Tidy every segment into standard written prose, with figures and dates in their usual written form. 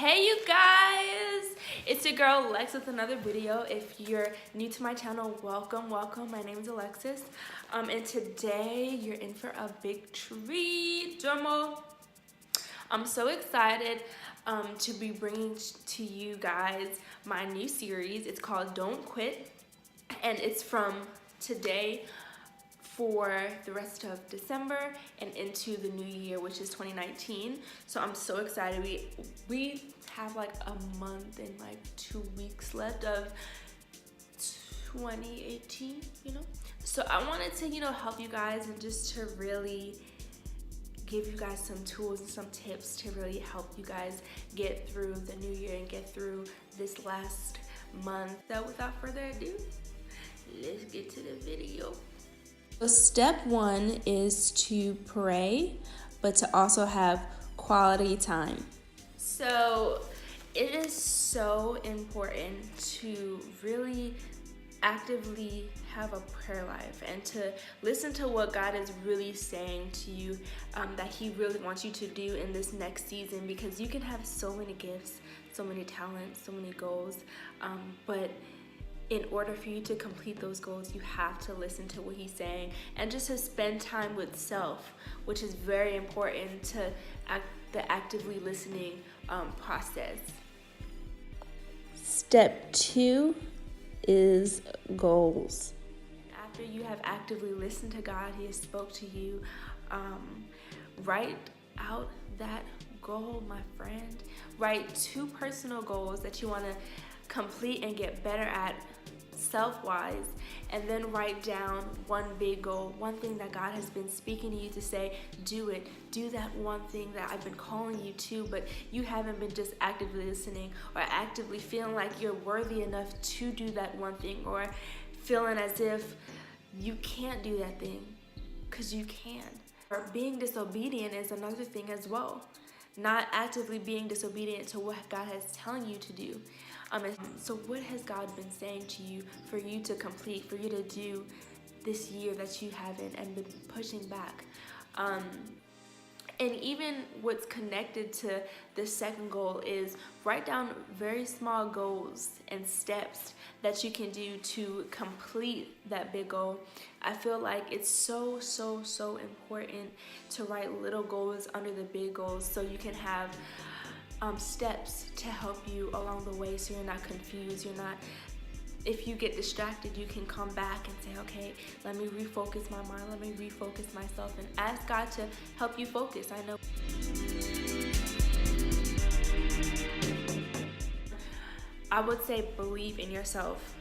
Hey you guys, it's your girl Lex with another video. If you're new to my channel, welcome. My name is Alexis, and today you're in for a big treat. Drumroll. I'm so excited to be bringing to you guys my new series. It's called Don't Quit, and it's from today for the rest of December and into the new year, which is 2019. So I'm so excited. We have like a month and like 2 weeks left of 2018, So I wanted to, help you guys and just to really give you guys some tools and some tips to really help you guys get through the new year and get through this last month. So without further ado, let's get to the video. So step one is to pray, but to also have quality time. So it is so important to really actively have a prayer life and to listen to what God is really saying to you, that He really wants you to do in this next season, because you can have so many gifts, so many talents, so many goals, but in order for you to complete those goals, you have to listen to what He's saying and just to spend time with self, which is very important to the actively listening process. Step two is goals. After you have actively listened to God, He has spoke to you, write out that goal, my friend. Write 2 personal goals that you want to complete and get better at self-wise, and then write down 1 big goal, one thing that God has been speaking to you to say, do it. Do that one thing that I've been calling you to, but you haven't been just actively listening or actively feeling like you're worthy enough to do that one thing, or feeling as if you can't do that thing, because you can. Or being disobedient is another thing as well. Not actively being disobedient to what God is telling you to do. So what has God been saying to you for you to complete, for you to do this year that you haven't and been pushing back? And even what's connected to the second goal is write down very small goals and steps that you can do to complete that big goal. I feel like it's so important to write little goals under the big goals, so you can have steps to help you along the way, so you're not confused. If you get distracted, you can come back and say, okay, let me refocus my mind, let me refocus myself, and ask God to help you focus. I know I would say believe in yourself.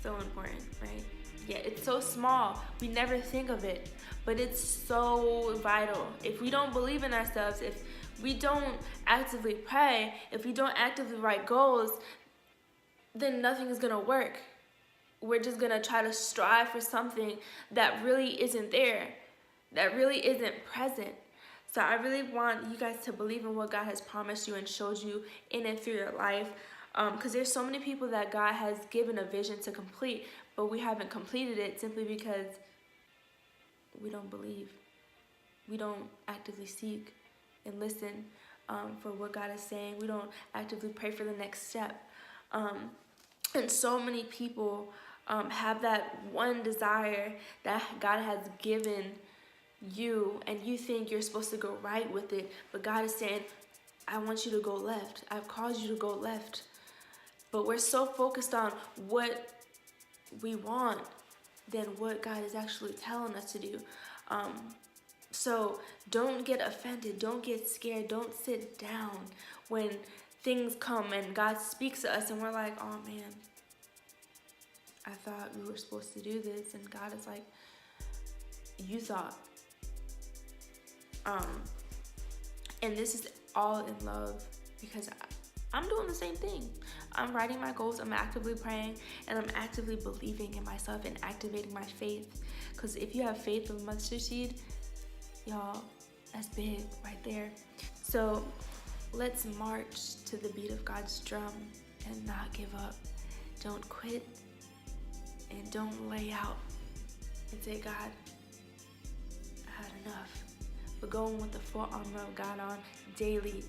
So important, right? Yeah, it's so small. We never think of it, but it's so vital. If we don't believe in ourselves, if we don't actively pray, if we don't actively write goals, then nothing is gonna work. We're just gonna try to strive for something that really isn't there, that really isn't present. So I really want you guys to believe in what God has promised you and showed you in and through your life. Because there's so many people that God has given a vision to complete, but we haven't completed it simply because we don't believe. We don't actively seek and listen for what God is saying. We don't actively pray for the next step. And so many people have that one desire that God has given you, and you think you're supposed to go right with it, but God is saying, I want you to go left. I've called you to go left. But we're so focused on what we want than what God is actually telling us to do. So don't get offended. Don't get scared. Don't sit down when things come and God speaks to us and we're like, oh man, I thought we were supposed to do this. And God is like, you thought. And this is all in love, because I'm doing the same thing. I'm writing my goals, I'm actively praying, and I'm actively believing in myself and activating my faith. Because if you have faith of mustard seed, y'all, that's big right there. So let's march to the beat of God's drum and not give up. Don't quit and don't lay out and say, God, I had enough. but going with the full armor of God on daily.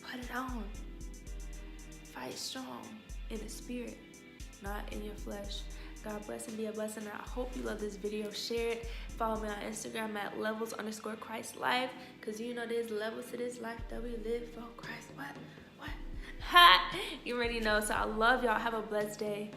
Put it on. Fight strong in the spirit, not in your flesh. God bless and be a blessing. I hope you love this video. Share it. Follow me on Instagram at levels_Christ_life, because you know there's levels to this life that we live for Christ. What? Ha! You already know. So I love y'all. Have a blessed day.